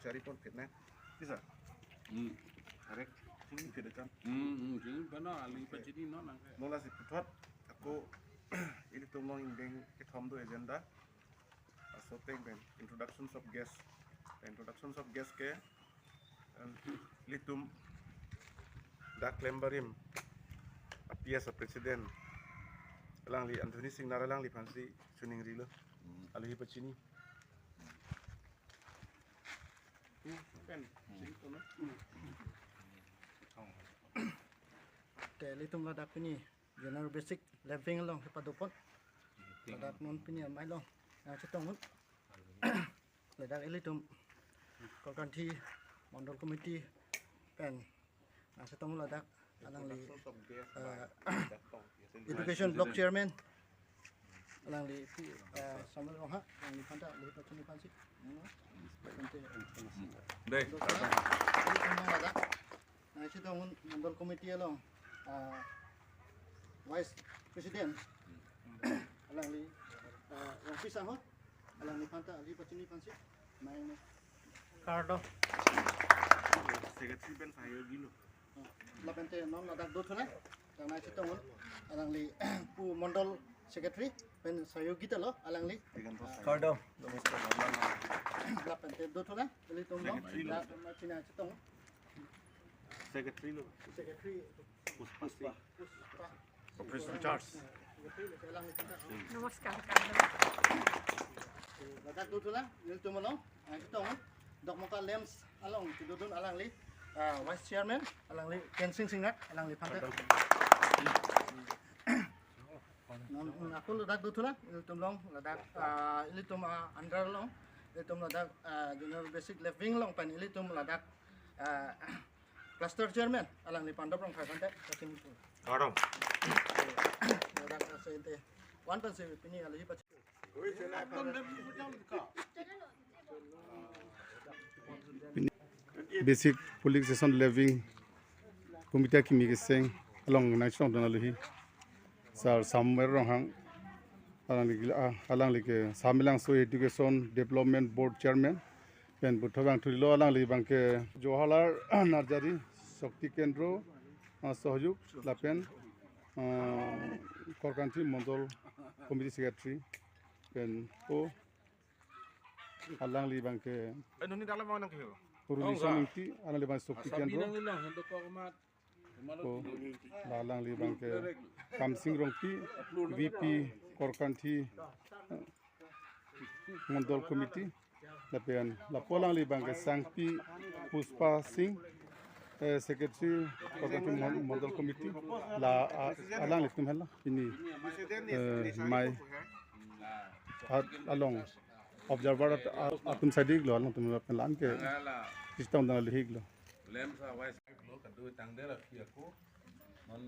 cari pun fitnah bisa arek sini tidak kan jadi benar ali pacini non nolah si putat aku ini tuh mau indeng kita do agenda so teng ben introductions of guest ke litum dak lembarim apia sa presiden lang li Anthony Singnara lang li pansi suning rilo ali pacini kan sing kono litum ladak pini general basic lefwing long padupot ladak non pini mai long cetong ladak litum kokanti mondol committee pen cetong ladak alang li education block chairman alang li sama long ha alang li panta li pacini pansi deh ladak cetong mondol committee long Vice President alang li yang pisah ho alang li panta ali pacini pansi main Cardo secretary ben saya gilo la pente non ladak do thona karena cetong alang li pu mondol secretary pen sayogita lo alang li Cardo la pente do thona ali tom lo la machina cetong secretary lo secretary Puspa Operation Charge नमस्कार ladak do thona il tom lo cetong dok moka lems along tidudun alang li vice chairman alang li kensing singnak alang li panta non aku ladak do thona il tom long ladak il tom under long il tom ladak general basic lefwing long pan il tom ladak cluster chairman alang li panda prong panta kating Cardo ladak sente wan pan se pini ali pa basic police station living committee kimi geseng along national donalohi sar somewhere wrong hang alang li ke samilang so education development board chairman pen buthobang thurilo alang li bangke johalar narjari shakti kendro সহযোগ লাপেন করকান্তি Mondal committee secretary pen ও আলাংলি Banke nuni dalam mau nang kyo পুরুলিশা নীতি আলাংলি বাং শক্তি কেন্দ্র ও আলাংলি বাংকে কামসিং রংটি ভিপি করকান্তি মন্ডল কমিটি লাপেন লাপলাংলি বাংকে সাংপি পুষ্পা Singh secretary Kokanti Model Committee la alang litum hela ini mai along observer atum sadik lo along tum pelan ke sistem dang lihig lo lem sa wise lo kadu tangde rakhi aku non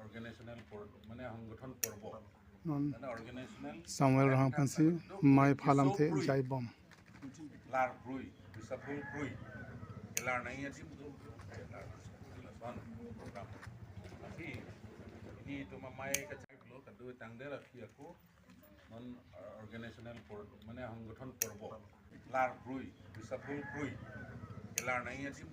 organizational mane সংগঠন পর্ব non মানে organizational samuel rahang pansi mai phalam the jai bom lar brui bisapul brui lar nai asim program tapi ini itu mamai kecil lo kadu tangde rakhi aku non organizational mane সংগঠন পর্ব lar brui bisapul brui lar nai asim